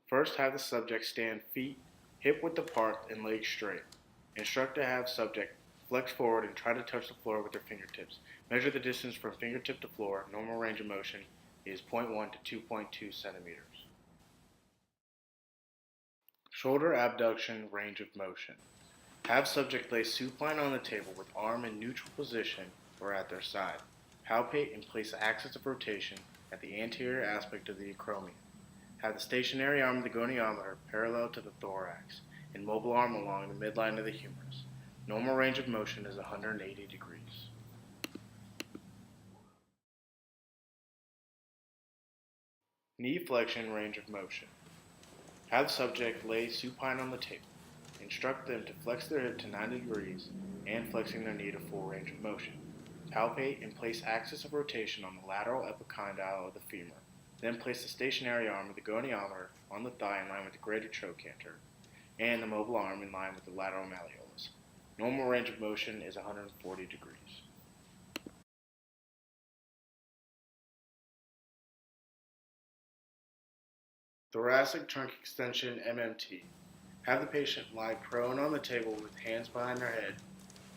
First, have the subject stand feet hip width apart and legs straight. Instruct to have subject flex forward and try to touch the floor with their fingertips. Measure the distance from fingertip to floor. Normal range of motion is 0.1 to 2.2 centimeters. Shoulder abduction range of motion. Have subject lay supine on the table with arm in neutral position or at their side. Palpate and place the axis of rotation at the anterior aspect of the acromion. Have the stationary arm of the goniometer parallel to the thorax and mobile arm along the midline of the humerus. Normal range of motion is 180 degrees. Knee flexion range of motion. Have the subject lay supine on the table. Instruct them to flex their hip to 90 degrees and flexing their knee to full range of motion. Palpate and place axis of rotation on the lateral epicondyle of the femur. Then place the stationary arm of the goniometer on the thigh in line with the greater trochanter, and the mobile arm in line with the lateral malleolus. Normal range of motion is 140 degrees. Thoracic trunk extension MMT. Have the patient lie prone on the table with hands behind their head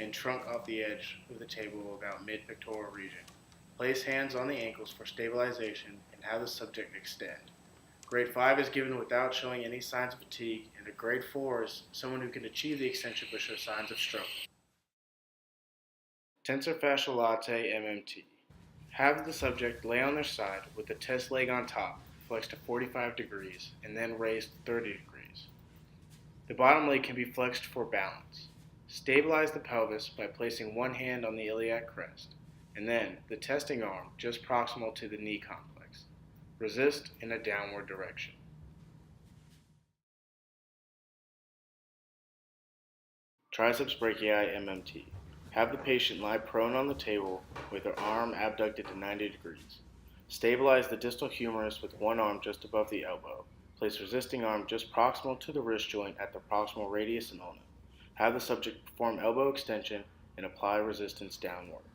and trunk off the edge of the table about mid-pectoral region. Place hands on the ankles for stabilization and have the subject extend. Grade 5 is given without showing any signs of fatigue, and a grade 4 is someone who can achieve the extension but show signs of stroke. Tensor fascial latte MMT. Have the subject lay on their side with the test leg on top, flexed to 45 degrees, and then raised 30 degrees. The bottom leg can be flexed for balance. Stabilize the pelvis by placing one hand on the iliac crest, and then the testing arm just proximal to the knee complex. Resist in a downward direction. Triceps brachii MMT. Have the patient lie prone on the table with their arm abducted to 90 degrees. Stabilize the distal humerus with one arm just above the elbow. Place resisting arm just proximal to the wrist joint at the proximal radius and ulna. Have the subject perform elbow extension and apply resistance downward.